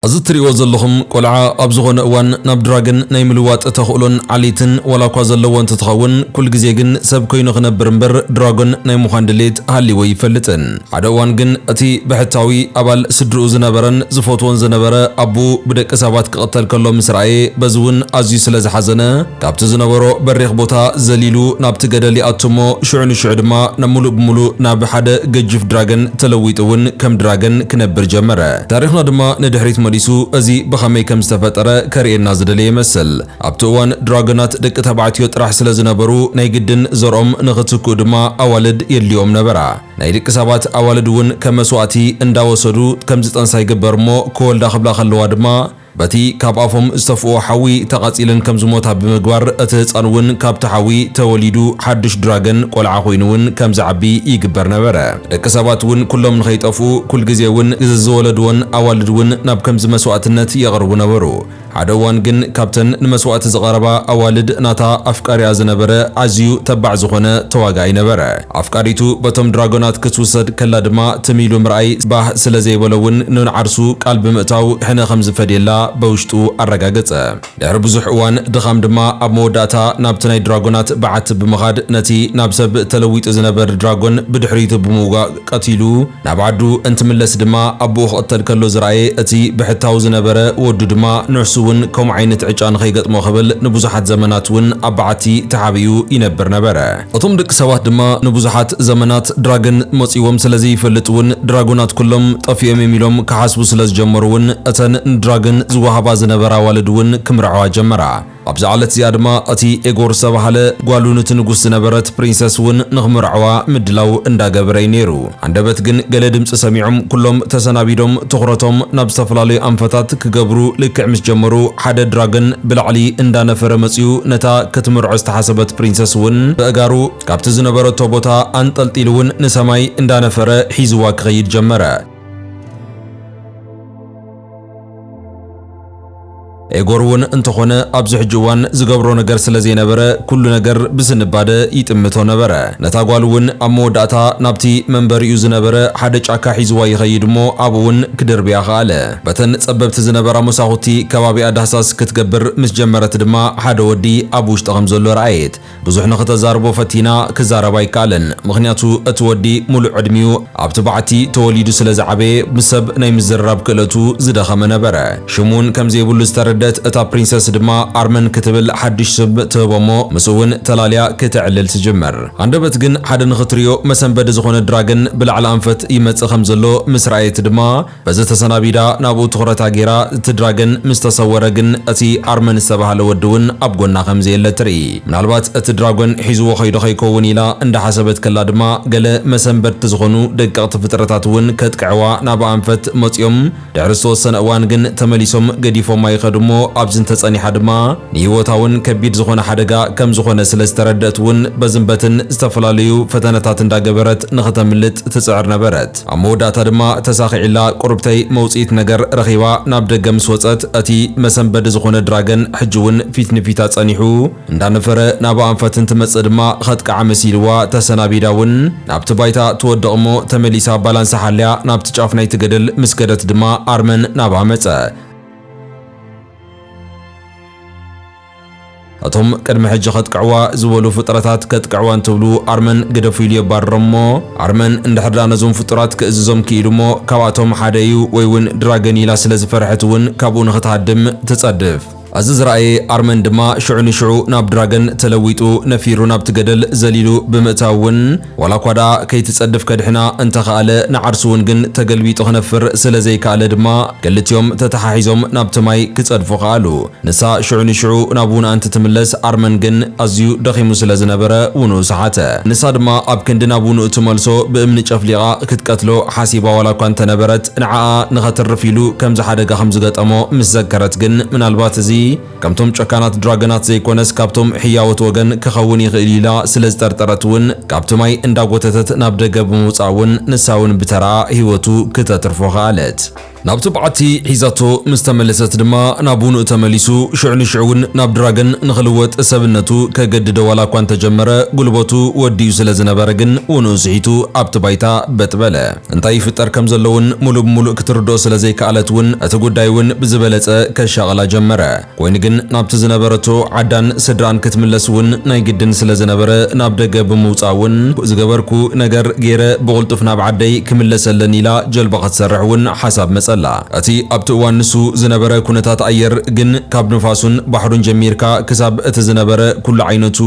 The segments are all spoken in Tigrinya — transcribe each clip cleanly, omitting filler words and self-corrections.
أزتري وزلهم قلعة أبزغون أوان نبدراجن نيملوات تخولون عليتن ولا كوزلوان تتخون كل جزيجن سبكين غنبرمبر دراجون نيمخاندليت هاللي ويفلتن عدوان جن أتي بحتاوي أبال سدرو زنبرن زفوتون زنبرة أبو بدك سبات قتل كله مسرعي بزون أزي سلز حزنة كابت زنبرو بريخ بوتا زليلو نابت جدلي أتمو شعن شعدما نملو بملو ناب حدا ججف دراجن تلويتون كم دراجن كنبر جمرة تاريخنا دما ندحريت مديسو أزي بخمي كم استفترة كرينا زدلي مسل أبتوان دراجونات دك تبعتيو راح سلزنبرو نيجدن زرم نغتسكو دما أولد يليوم نبرا نايدك سبات أولدون كمسواتي انداوسدو كم زتان سايقبرمو كول داخل خلوا دما باتي كاب افهم استفو حوي تقاتيلن كم زموتا بمغبار اتهصانون كاب تحوي توليدو حدش دراجن قلعه خوينون كم زعبي يغبر نبره دك سباتون كلهم نخيطفو كل غزيون زولدون اوالدون ناب كم زمسواتنت يقربو نبرو عدوان جن كابتن نمسوات زغربا أوالد ناتا أفكاري أزنبرة عزيو تبع زخونة تواقعي نبرة أفكاريتو بتم دراغونات كتوسد كلا دما تميلو مرأي باه سلزي ولون نون عرسو قلب مقتاو حنا خمز فديلا بوشتو الرقاقة دهر بزح اوان دخام دما أب موداتا نابتناي دراغونات بعت بمغاد نتي نابسب تلويت أزنبر دراغون بدحريت بموغا قتيلو نابعدو انت ملس دما أبو خطل كلو زرعي اتي بحتاو زنبرة ودو دما نرسو كم عينت عجان خيقت مخبل نبوزحات زمانات ون أبعتي تحابيو ينبر نبرة أطم دك سوات دما نبوزحات زمانات دراغن مصيوم سلزي فلتون دراغونات كلهم طفي ميلوم كحاسبو سلز جمرون أتن دراغن زوهابا زنبرا والدون كمرعوا جمرا أبزعلت زيادما أتي إيغور سبحالة قوالونة نقوس نبرت برنسس ون نغمرعوا مدلو اندا قبري نيرو عندبت جن قلدم سسميعم كلهم تسنابيدهم تخرطهم نبستفلالي أنفتات كقبرو لكعمس جمرو حدا دراغن بالعلي اندا نفر مسيو نتا كتمرعو استحسبت برنسس ون بأقارو كابتز نبرت توبوتا انتلتيلون نسماي اندا نفر حيزواك غيد جمرة إيغورون انتخونه أبزح جوان زقبرو نجر سلزي نبرة كل نجر بسنبادة يتمتو نبرة نتاقوالون أمو داتا نبتي منبر يوز نبرة حدج عكا حيزوا يغيدمو أبوون كدر بياخالة بتن سببت زنبرة مساخوتي كبابي أدحساس كتقبر مسجمرة دما حدا ودي أبوش تغمزلو رأيت بزوح نخطة زاربو فتينا كزارباي كالن مغنياتو اتودي ملو عدميو عبتبعتي توليدو سلز عبي بسب نايم الزراب كالتو زدخم نبرة شمون كمزيبولو استرد اتا برنسس دما ارمن كتبل حدش سب تبمو مسون تلاليا كتعلل تجمر عندبت جن حد نختريو مسنبد زخون دراغن بالعلى انفت يمص خمزلو مسرايت دما بز تسنابيدا نابو تخرتا غيرا تدراغن مستصوره جن اتي ارمن سبحال ودون ابغنا خمزي لتري منالبات اتدراغن حيزو خيدو خيكون الى عند حسبت كلا دما قال مسنبد تزخونو دققت فترتاتون كتقعوا نابا انفت مصيوم دعرسو سنوان جن تمليسوم قديفو ما يخدمو أبزن تساني حدما نيوتاون كبير زخون حدقا كم زخون سلستردتون بزنبتن استفلاليو فتنتاتن دا قبرت نختملت تسعر نبرت أمو داتا دما تساخي إلا قربتي موسيت نجر رخيوا نابدقا مسوصت أتي مسنبد زخون دراغن حجون فيتن فيتات سانيحو ندا نفر نابا أنفتن تمس دما خدك عمسيلوا تسنابي داون نابتبايتا تودقمو تمليسا بالانس حاليا نابتجافناي تقدل مسكدت دما أرمن نابا مسا أتهم كدم حج خدقعوا زولو فطرات كتقعوان تبلو أرمن قدفيلي بارمو أرمن اندحر نزوم فطرات كأززوم كيلمو كواتهم حدايو ويون دراغني لا سلز فرحتون كابون خطهدم تصدف عزيز رأي أرمن دما شعني شعو ناب دراغن تلويتو نفيرو ناب تقدل زليلو بمتاون ولا قدا كي تصدف كدحنا انت خالة نعرسون جن تقلبيتو خنفر سلزي كالة دما قلت يوم تتحايزوم ناب تماي كتصدفو خالو نسا شعني شعو نابونا انت تملس أرمن جن أزيو دخيمو سلزنبرا ونو ساعته نسا دما أبكن دنابونو تملسو بأمن جفليغا كتقتلو حاسيبا ولا كوانت نبرت نعا نغتر رفيلو كم زحادقا خمزقات أمو مزكرت جن من الباتزي كمتم شكانات دراغنات زي كونس كابتم حياوت وغن كخوني غليلا سلز ترترتون كابتماي انداغوتتت نابدغ بموصاون نساون بترا هيوتو كتترفو خالت ናብቲ በዓቲ ሒዛቶ ምስተመለሰት ድማ ናቡኑ ተመሊሱ ሽዑን ሽዑን ናብ ድራገን ንኽልወጥ ሰብነቱ ከገድደ ዋላ እኳ እንተጀመረ ጉልበቱ ወዲዩ ስለ ዝነበረ ግን ውንኡ ስሒቱ ኣብቲ ባይታ በጥበለ እንታይ ይፍጠር ከም ዘለውን ሙሉእ ብሙሉእ ክትርድኦ ስለ ዘይከኣለት እውን እቲ ጉዳይ እውን ብዝበለፀ ከሻቐላ ጀመረ ኮይኑ ግን ናብቲ ዝነበረቶ ዓዳን ስድራን ክትምለስ እውን ናይ ግድን ስለ ዝነበረ ናብ ደገ ብምውፃእ እውን ዝገበርኩ ነገር ገይረ ብቕልጡፍ ናብ ዓደይ ክምለሰለን ኢላ ጀልባ ክትሰርሕ እውን ሓሳብ መፀላ እቲ ኣብቲ እዋን ንሱ ዝነበረ ኩነታት ኣየር ግን ካብ ንፋሱን ባሕሩን ጀሚርካ ክሳብ እቲ ዝነበረ ኩሉ ዓይነቱ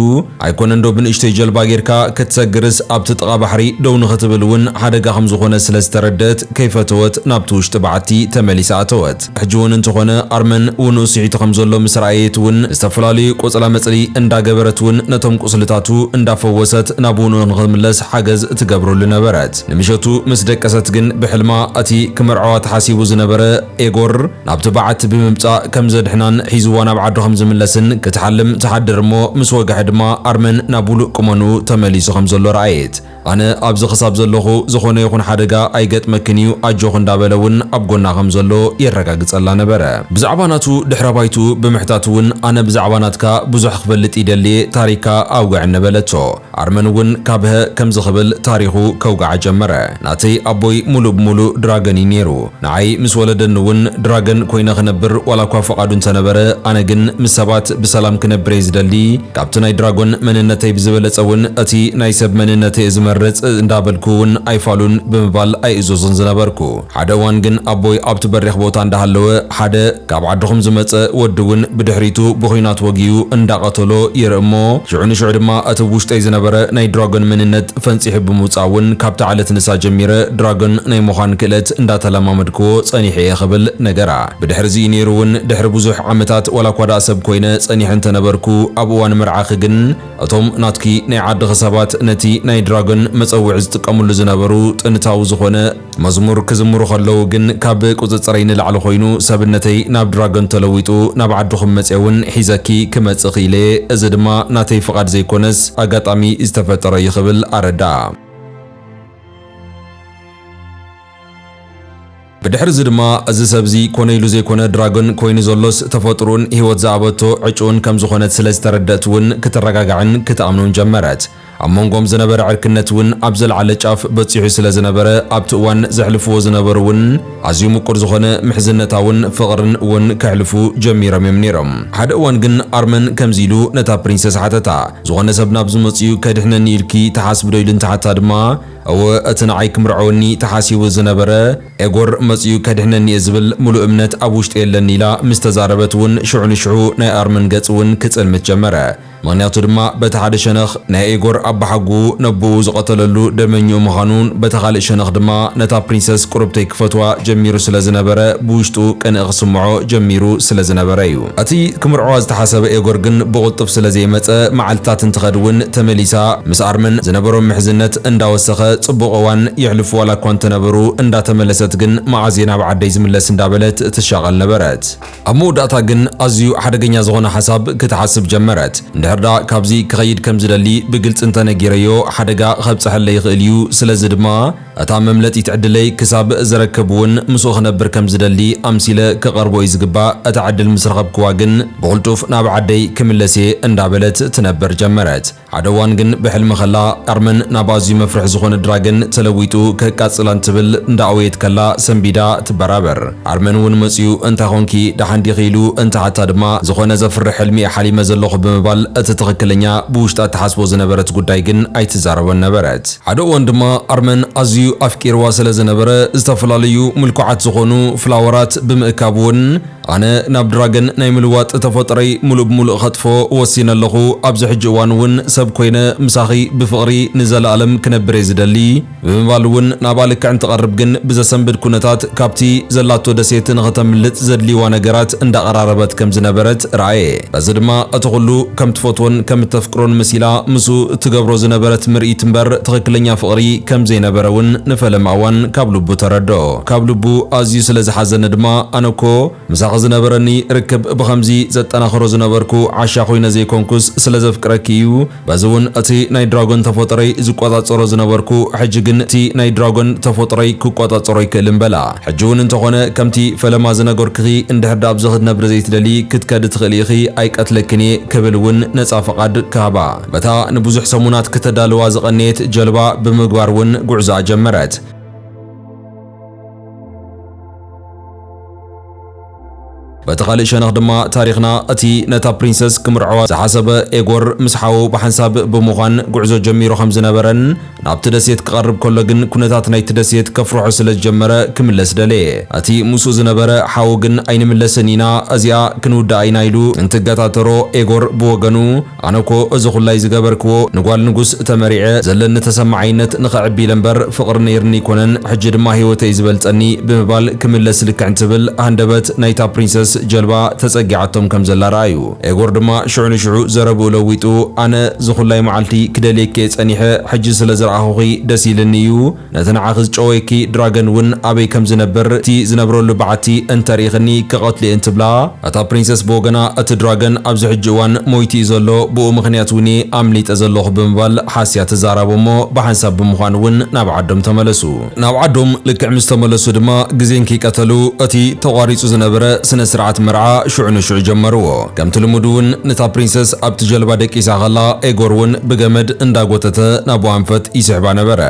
ኣይኮነን ዶ ብንእሽተይ ጀልባ ጌርካ ክትሰግርስ ኣብቲ ጥቓ ባሕሪ ደው ንኽትብል እውን ሓደጋ ከም ዝኾነ ስለ ዝተረድአት ከይፈተወት ናብቲ ውሽጢ በዓቲ ተመሊሳ ኣተወት ሕጂ እውን እንተኾነ ኣርመን ውንኡ ስሒቱ ከም ዘሎ ምስ ረኣየት እውን ዝተፈላለዩ ቆፅላ መፅሊ እንዳገበረት እውን ነቶም ቁስልታቱ እንዳፈወሰት ናብ ውንኡ ንኽትምለስ ሓገዝ ትገብረሉ ነበረት ንምሸቱ ምስ ደቀሰት ግን ብሕልማ እቲ ክመርዓዋ ተሓሲቡ ዝነበረ ኤጎር ናብቲ በዓቲ ብምምጻእ ከም ዘድሕናን ሒዝዋ ናብ ዓዱ ከም ዝምለስን ክትሓልም ተሓድር እሞ ምስ ወግሐ ድማ ኣርመን ናብ ውሉእ ቁመኑ ተመሊሱ ከም ዘሎ ረኣየት ኣነ ኣብዚ ክሳብ ዘለኹ ዝኾነ ይኹን ሓደጋ ኣይገጥመክን እዩ ኣጆኽ እንዳበለ እውን ኣብ ጎና ከም ዘሎ የረጋግጸላ ነበረ ብዛዕባ ናቱ ድሕረ ባይቱ ብምሕታት እውን ኣነ ብዛዕባ ናትካ ብዙሕ ክፈልጥ ይደልየ ታሪካ ኣውግዕ ነበለቶ ኣርመን እውን ካብሀ ከም ዝኽብል ታሪኹ ከውግዓ ጀመረ ናተይ ኣቦይ ሙሉእ ብሙሉእ ድራገን እዩ ነይሩ ንዓይ ምስ ወለደን እውን ድራገን ኮይነ ክነብር ዋላ እኳ ፈቓዱ እንተነበረ ኣነ ግን ምስ ሰባት ብሰላም ክነብር እየ ዝደሊ ካብቲ ናይ ድራጎን መንነተይ ብዝበለፀ እውን እቲ ናይ ሰብ መንነተይ ዝመርፅ እንዳበልኩ እውን ኣይፋሉን ብምባል ኣይእዞዞን ዝነበርኩ ሓደ እዋን ግን ኣቦይ ኣብቲ በሪኽ ቦታ እንዳሃለወ ሓደ ካብ ዓድኹም ዝመፀ ወዲ እውን ብድሕሪቱ ብኹናት ወጊኡ እንዳቐተሎ ይርኢ እሞ ሽዑ ንሽዑ ድማ እቲ ውሽጠይ ዝነበረ ናይ ድራጎን መንነት ፈንፂሑ ብምውፃእ እውን ካብቲ ዓለት ንሳ ጀሚረ ድራጎን ናይ ምዃን ክእለት እንዳተለማመድክዎ ጸኒሐ የኽብል ነገራ ብድሕሪ እዚ ነይሩ እውን ድሕሪ ብዙሕ ዓመታት ዋላ እኳ ዳ ሰብ ኮይነ ጸኒሐ እንተነበርኩ ኣብ እዋን መርዓኺ ግን እቶም ናትኪ ናይ ዓድኺ ሰባት ነቲ ናይ ድራጎን መፀውዒ ዝጥቀሙሉ ዝነበሩ ጥንታዊ ዝኾነ መዝሙር ክዝምሩ ከለዉ ግን ካብ ቁፅፅረይ ንላዕሊ ኮይኑ ሰብነተይ ናብ ድራጎን ተለዊጡ ናብ ዓድኹም መፅየ እውን ሒዘኪ ክመፅእ ኽኢለ እዚ ድማ ናተይ ፍቓድ ዘይኮነስ ኣጋጣሚ ዝተፈጠረ ይኽብል ኣረዳእ ብድሕሪ እዚ ድማ እዚ ሰብዚ ኮነ ኢሉ ዘይኮነ ድራጎን ኮይኑ ዘሎስ ተፈጥሮን ህይወት ዝኣበቶ ዕጩን ከም ዝኾነት ስለ ዝተረድአት እውን ክትረጋጋዕን ክትኣምኖን ጀመረት ኣብ መንጎም ዝነበረ ዕርክነት እውን ኣብ ዘለዓለ ጫፍ በፂሑ ስለ ዝነበረ ኣብቲ እዋን ዘሕልፍዎ ዝነበሩ እውን ኣዝዩ ምቁር ዝኾነ ምሕዝነታውን ፍቕርን እውን ከሕልፉ ጀሚሮም እዮም ነይሮም ሓደ እዋን ግን ኣርመን ከምዚ ኢሉ ነታ ፕሪንሰስ ሓተታ ዝኾነ ሰብ ናብ ዝመፅኡ ከድሕነኒ ኢልኪ ተሓስብ ዶ ኢሉ እንተሓታ ድማ እወ እቲ ንዓይ ክምርዐወኒ ተሓሲቡ ዝነበረ ኤጎር መፅኡ ከድሕነኒ እየ ዝብል ሙሉእ እምነት ኣብ ውሽጢ የለኒ ኢላ ምስ ተዛረበት እውን ሽዑ ንሽዑ ናይ ኣርመን ገጽ እውን ክጽልምት ጀመረ ምክንያቱ ድማ በቲ ሓደ ሸነኽ ናይ ኤጎር ኣባሓጉ ነብኡ ዝቐተለሉ ደመኛኡ ምዃኑን በቲ ካልእ ሸነኽ ድማ ነታ ፕሪንሰስ ቁርብተይ ክፈትዋ ጀሚሩ ስለ ዝነበረ ብውሽጡ ቅንእ ክስምዖ ጀሚሩ ስለ ዝነበረ እዩ እቲ ክምርዐዋ ዝተሓሰበ ኤጎር ግን ብቕልጡፍ ስለ ዘይመፀ መዓልትታት እንትኸድ እውን ተመሊሳ ምስ ኣርመን ዝነበሮም ምሕዝነት እንዳወሰኸ ጽቡቕ እዋን ይሕልፉ ዋላ እኳ እንተነበሩ እንዳተመለሰት ግን መዓዝየ ናብ ዓደይ ዝምለስ እንዳበለት ትሻቐል ነበረት ኣብ መወዳእታ ግን ኣዝዩ ሓደገኛ ዝኾነ ሓሳብ ክትሓስብ ጀመረት እንድሕርዳ ካብዚ ክኸይድ ከም ዝደሊ ብግልፂ እንተነጊረዮ ሓደጋ ከብፅሐለይ ይኽእል እዩ ስለዚ ድማ እታ መምለጢት ዕድለይ ክሳብ ዝረክብ እውን ምስኡ ክነብር ከም ዝደሊ ኣምሲለ ክቐርቦ እዩ ዝግባእ እታ ዕድል ምስ ረኸብክዋ ግን ብቕልጡፍ ናብ ዓደይ ክምለስ እየ እንዳበለት ትነብር ጀመረት ሓደ እዋን ግን ብሕልሚ ኸላ ኣርመን ናብ ኣዝዩ መፍርሒ ዝኾነ ድራገን ተለዊጡ ከቃፅላ እንትብል እንዳኣወየት ከላ ሰንቢዳ ትበራበር ኣርመን እውን መፅኡ እንታይ ኾንኪ ዳሓን ዲኺ ኢሉ እንተሓታ ድማ ዝኾነ ዘፍርሕ ሕልሚ ሓሊመ ዘለኹ ብምባል እቲ ትኽክለኛ ብውሽጣ ተሓስቦ ዝነበረት ጉዳይ ግን ኣይትዛረበን ነበረት ሓደ እዋን ድማ ኣርመን ኣዝዩ ኣፍቂርዋ ስለ ዝነበረ ዝተፈላለዩ ምልኩዓት ዝኾኑ ፍላወራት ብምእካብ እውን ኣነ ናብ ድራገን ናይ ምልዋጥ ተፈጥረይ ሙሉእ ብሙሉእ ኸጥፎ ወሲነ ኣለኹ ኣብዚ ሕጂ እዋን እውን ሰብ ኮይነ ምሳኺ ብፍቕሪ ንዘለኣለም ክነብር እየ ዝደሊ ብምባል እውን ናባ ልክዕ እንትቐርብ ግን ብዘሰንብድ ኩነታት ካብቲ ዘላቶ ደሴት ንኽተምልጥ ዘድልይዋ ነገራት እንዳቐራረበት ከም ዝነበረት ረኣየ በዚ ድማ እቲ ኩሉ ከም ትፈትዎን ከም ተፍቅሮን መሲላ ምሱ ትገብሮ ዝነበረት ምርኢት እምበር ትኽክለኛ ፍቕሪ ከም ዘይነበረ እውን ንፈለማ እዋን ካብ ልቡ ተረድኦ ካብ ልቡ ኣዝዩ ስለ ዝሓዘነ ድማ ኣነኮ ምሳኺ ዝነበረኒ ርክብ ብኸምዚ ዘጠናኽሮ ዝነበርኩ ዓሻ ኮይነ ዘይኮንኩስ ስለ ዘፍቅረኪ እዩ በዚ እውን እቲ ናይ ድራጎን ተፈጥሮይ ዝቆጻጸሮ ዝነበርኩ ሕጂ ግን እቲ ናይ ድራጎን ተፈጥሮይ ክቆጻጸሮ ይክእል እምበላ ሕጂ እውን እንተኾነ ከምቲ ፈለማ ዝነገርክኺ እንድሕር ዳብ ዝኽነብር ዘይትደሊ ክትከድ ትኽእል ኢኺ ኣይቀትለክኒ ክብል እውን ነፃ ፈቓድ ክሃባ በታ ንብዙሕ ሰሙናት ከተዳልዋ ዝቐነየት ጀልባ ብምግባር እውን ጉዕዛ ጀመረት በተኻልእ ሸነኽ ድማ ታሪኽና እቲ ነታ ፕሪንሰስ ክምርዓዋ ዝሓሰበ ኤጎር ምስ ሓው ብሓንሳብ ብምዃን ጉዕዞ ጀሚሩ ከም ዝነበረን ናብቲ ደሴት ክቐርብ ከሎ ግን ኩነታት ናይቲ ደሴት ከፍርሖ ስለ ዝጀመረ ክምለስ ደለየ እቲ ምስኡ ዝነበረ ሓው ግን ኣይንምለስን ኢና እዚኣ ክንውዳእ ኢና ኢሉ እንትገታተሮ ኤጎር ብወገኑ ኣነኮ እዚ ኩላይ ዝገበርክዎ ንጓል ንጉስ ተመሪዐ ዘለኒ ተሰማዓይነት ንኽዕቢል እምበር ፍቕሪ ነይርኒ ይኮነን ሕጂ ድማ ህይወተይ ዝበልፀኒ ብምባል ክምለስ ልክዕ እንትብል ኣንደበት ናይታ ፕሪንሰስ ጀልባ ተጸጊዓቶም ከም ዘላ ረኣዩ ኤጎር ድማ ሽዑ ንሽዑ ዘረብኡ ለዊጡ ኣነ ዝኹላይ መዓልቲ ክደልየኪ ጸኒሐ ሕጂ ስለ ዝረኣኹኺ ደስ ኢልኒ እዩ ነቲ ንዓኺ ዝጨወይኪ ድራገን እውን ኣበይ ከም ዝነብር እቲ ዝነብረሉ በዓቲ እንተሪኢኽኒ ክቐትሊ እንትብላ እታ ፕሪንሰስ ብወገና እቲ ድራገን ኣብዚ ሕጂ እዋን ሞይቲ እዩ ዘሎ ብኡ ምኽንያት እውን ኣምሊጠ ዘለኹ ብምባል ሓስያ ተዛረቦ እሞ ብሓንሳብ ብምዃን እውን ናብ ዓዶም ተመለሱ ናብ ዓዶም ልክዕ ምስ ተመለሱ ድማ ግዜን ከይቀተሉ እቲ ተቋሪጹ ዝነበረ ስነ ስርዓት መርዓ ሽዑ ንሽዑ ጀመርዎ ከምቲ ልሙድ እውን ነታ ፕሪንሰስ ኣብቲ ጀልባ ደቂሳ ኸላ ኤጎር እውን ብገመድ እንዳጎተተ ናብ ዋንፈት ይስሕባ ነበረ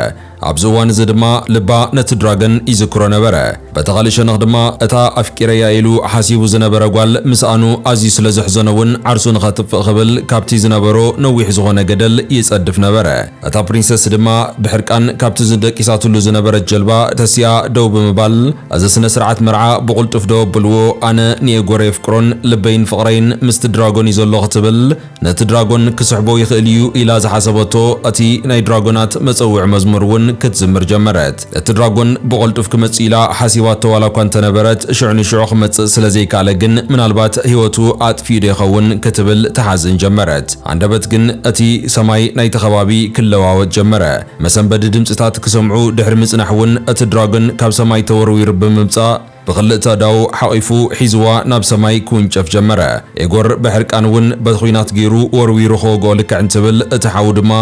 ኣብዚ እዋን እዚ ድማ ልባ ነቲ ድራገን ይዝክሮ ነበረ በተኻልእ ሸነኽ ድማ እታ ኣፍቂረያ ኢሉ ሓሲቡ ዝነበረ ጓል ምስኣኑ ኣዝዩ ስለ ዘሕዘነ እውን ዓርሱ ንኸጥፍእ ክብል ካብቲ ዝነበሮ ነዊሕ ዝኾነ ገደል ይጸድፍ ነበረ እታ ፕሪንሰስ ድማ ብሕርቃን ካብቲ ዝደቂሳትሉ ዝነበረት ጀልባ ተሲኣ ደው ብምባል እዚ ስነ ስርዓት መርዓ ብቕልጡፍ ደው ኣበልዎ ኣነ ንኤጎር የፍቅሮን ልበይን ፍቕረይን ምስቲ ድራጎን እዩ ዘሎ ክትብል ነቲ ድራጎን ክስሕቦ ይኽእል እዩ ኢላ ዝሓሰበቶ እቲ ናይ ድራጎናት መፀውዒ መዝሙር እውን ክትዝምር ጀመረት እቲ ድራጎን ብቕልጡፍ ክመጽእ ኢላ ሓሲባቶ ዋላ እኳ እንተነበረት ሽዑ ንሽዑ ክመጽእ ስለዘይከኣለ ግን ምናልባት ህይወቱ ኣጥፊኡ ዶ ይኸውን ክትብል ተሓዝን ጀመረት ኣንደበት ግን እቲ ሰማይ ናይቲ ከባቢ ክለዋወጥ ጀመረ መሰንበዲ ድምፅታት ክሰምዑ ድሕሪ ምጽናሕ እውን እቲ ድራጎን ካብ ሰማይ ተወርዊሩ ብምምጻእ ብኽልተ ዳው ሓቂፉ ሒዝዋ ናብ ሰማይ ክውንጨፍ ጀመረ ኤጎር ብሕርቃን እውን በትኹናት ገይሩ ወርዊሩ ከወግኦ ልክዕ እንትብል እቲ ሓው ድማ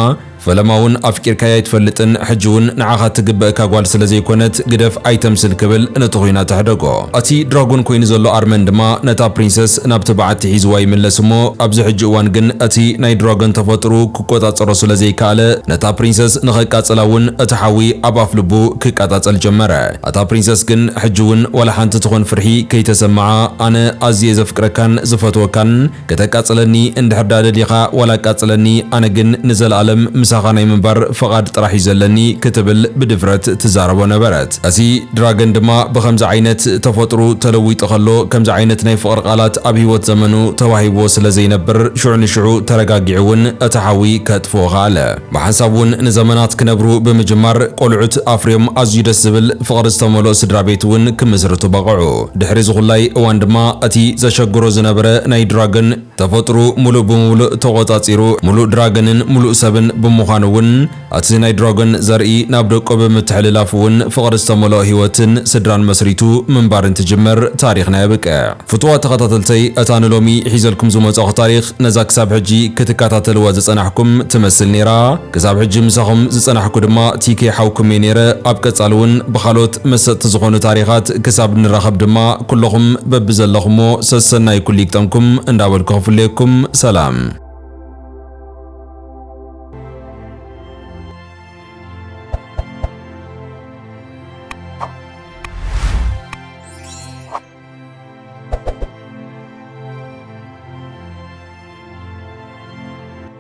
ፈለማውን ኣፍቂርካያ ይትፈልጥን ሕጂ እውን ንዓኻ ትግበአካ ጓል ስለ ዘይኮነት ግደፍ ኣይተምስል ክብል ነቲ ኹይና ተሕደጎ እቲ ድራጎን ኮይኑ ዘሎ ኣርመን ድማ ነታ ፕሪንሰስ ናብቲ በዓቲ ሒዝዋ ይምለስ እሞ ኣብዚ ሕጂ እዋን ግን እቲ ናይ ድራጎን ተፈጥሩ ክቆጻጸሮ ስለ ዘይከኣለ ነታ ፕሪንሰስ ንኸቃጽላ እውን እቲ ሓዊ ኣብ ኣፍ ልቡ ክቃጻጸል ጀመረ እታ ፕሪንሰስ ግን ሕጂ እውን ወላ ሓንቲ ትኾን ፍርሒ ከይተሰምዓ ኣነ ኣዝየ ዘፍቅረካን ዝፈትወካን ከተቃጽለኒ እንድሕር ዳደሊኻ ወላ ቃጽለኒ ኣነ ግን ንዘለኣለም ምሳኻ ናይ ምንባር ፈቓድ ጥራሕ እዩ ዘለኒ ክትብል ብድፍረት ትዛረቦ ነበረት እዚ ድራገን ድማ ብኸምዚ ዓይነት ተፈጥሩ ተለዊጡ ከሎ ከምዚ ዓይነት ናይ ፍቕሪ ቃላት ኣብ ህይወት ዘመኑ ተዋሂቦ ስለ ዘይነብር ሽዑ ንሽዑ ተረጋጊዑ እውን እቲ ሓዊ ከጥፍኦ ኸኣለ ብሓንሳብ እውን ንዘመናት ክነብሩ ብምጅማር ቆልዑት ኣፍርዮም ኣዝዩ ደስ ዝብል ፍቕሪ ዝተመልኦ ስድራ ቤት እውን ክምስርቱ በቕዑ ድሕሪ ዝኹላይ እዋን ድማ እቲ ዘሸግሮ ዝነበረ ናይ ድራገን ተፈጥሩ ሙሉእ ብምሉእ ተቆጻጺሩ ሙሉእ ድራገንን ሙሉእ ሰብን ብምዃኑ እውን እቲ ናይ ድራጎን ዘርኢ ናብ ደቆ ብምትሕልላፍ እውን ፍቕሪ ዝተመልኦ ህይወትን ስድራን መስሪቱ ምንባር እንትጅምር ታሪኽና የብቅዕ ፍትዋት ተኸታተልተይ እታ ንሎሚ ሒዘልኩም ዝመጽኹ ታሪኽ ነዛ ክሳብ ሕጂ ክትከታተልዋ ዝጸናሕኩም ትመስል ነይራ ክሳብ ሕጂ ምሳኹም ዝጸናሕኩ ድማ ቲኬ ሓውኩም እየ ነይረ ኣብ ቀጻሊ እውን ብኻልኦት መሰጥቲ ዝኾኑ ታሪኻት ክሳብ ንራኸብ ድማ ኩለኹም በቢ ዘለኹሞ ሰሰናይ ኩሉ ይግጠምኩም እንዳበልኩ ክፍለየኩም ሰላም